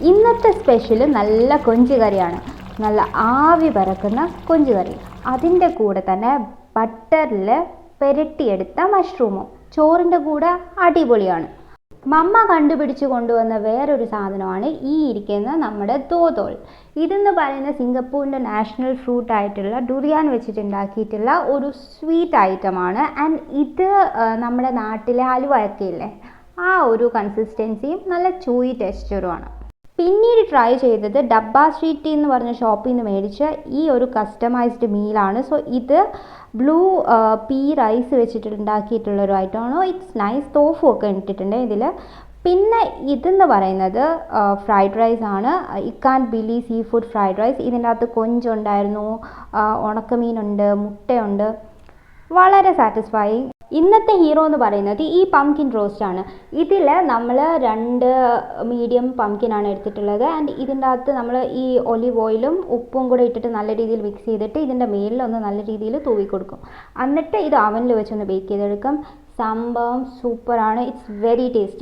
ഇന്നത്തെ സ്പെഷ്യൽ നല്ല കൊഞ്ച് കറിയാണ്. നല്ല ആവി പറക്കുന്ന കൊഞ്ച് കറി. അതിൻ്റെ കൂടെ തന്നെ ബട്ടറിൽ പെരട്ടിയെടുത്ത മഷ്റൂമും ചോറിൻ്റെ കൂടെ അടിപൊളിയാണ്. മമ്മ കണ്ടുപിടിച്ച് കൊണ്ടുവന്ന വേറൊരു സാധനമാണ് ഈ ഇരിക്കുന്ന നമ്മുടെ തോതോൾ. ഇതെന്ന് പറയുന്ന സിംഗപ്പൂരിൻ്റെ നാഷണൽ ഫ്രൂട്ട് ആയിട്ടുള്ള ഡുറിയാൻ വെച്ചിട്ടുണ്ടാക്കിയിട്ടുള്ള ഒരു സ്വീറ്റ് ഐറ്റമാണ്. ആൻഡ് ഇത് നമ്മുടെ നാട്ടിലെ ഹലുവയൊക്കെ ഇല്ലേ, ആ ഒരു കൺസിസ്റ്റൻസിയും നല്ല ചൂയി ടെക്സ്ചറുമാണ്. പിന്നീട് ട്രൈ ചെയ്തത് ഡബ്ബ സ്ട്രീറ്റ് എന്ന് പറഞ്ഞ ഷോപ്പിൽ നിന്ന് മേടിച്ച ഈ ഒരു കസ്റ്റമൈസ്ഡ് മീലാണ്. സോ ഇത് ബ്ലൂ പീ റൈസ് വെച്ചിട്ട് ഉണ്ടാക്കിയിട്ടുള്ളൊരു ഐറ്റമാണ്. It's nice. തോഫു ഒക്കെ ഇട്ടിട്ടുണ്ട് ഇതിൽ. പിന്നെ ഇതെന്ന് പറയുന്നത് ഫ്രൈഡ് റൈസ് ആണ്. ഇക്കാൻ ബിലി സീ ഫുഡ് ഫ്രൈഡ് റൈസ്. ഇതിൻ്റെ അകത്ത് കൊഞ്ചുണ്ടായിരുന്നു, ഉണക്കമീനുണ്ട്, മുട്ടയുണ്ട്. വളരെ സാറ്റിസ്ഫൈയിങ്. ഇന്നത്തെ ഹീറോ എന്ന് പറയുന്നത് ഈ പംകിൻ റോസ്റ്റ് ആണ്. ഇതിൽ നമ്മൾ 2 മീഡിയം പംകിനാണ് എടുത്തിട്ടുള്ളത്. ആൻഡ് ഇതിൻ്റെ അകത്ത് നമ്മൾ ഈ ഒലിവ് ഓയിലും ഉപ്പും കൂടെ ഇട്ടിട്ട് നല്ല രീതിയിൽ മിക്സ് ചെയ്തിട്ട് ഇതിൻ്റെ മേലിലൊന്ന് നല്ല രീതിയിൽ തൂവി കൊടുക്കും. എന്നിട്ട് ഇത് അവനിൽ വെച്ചൊന്ന് ബേക്ക് ചെയ്തെടുക്കും. സംഭവം സൂപ്പറാണ്. It's very tasty.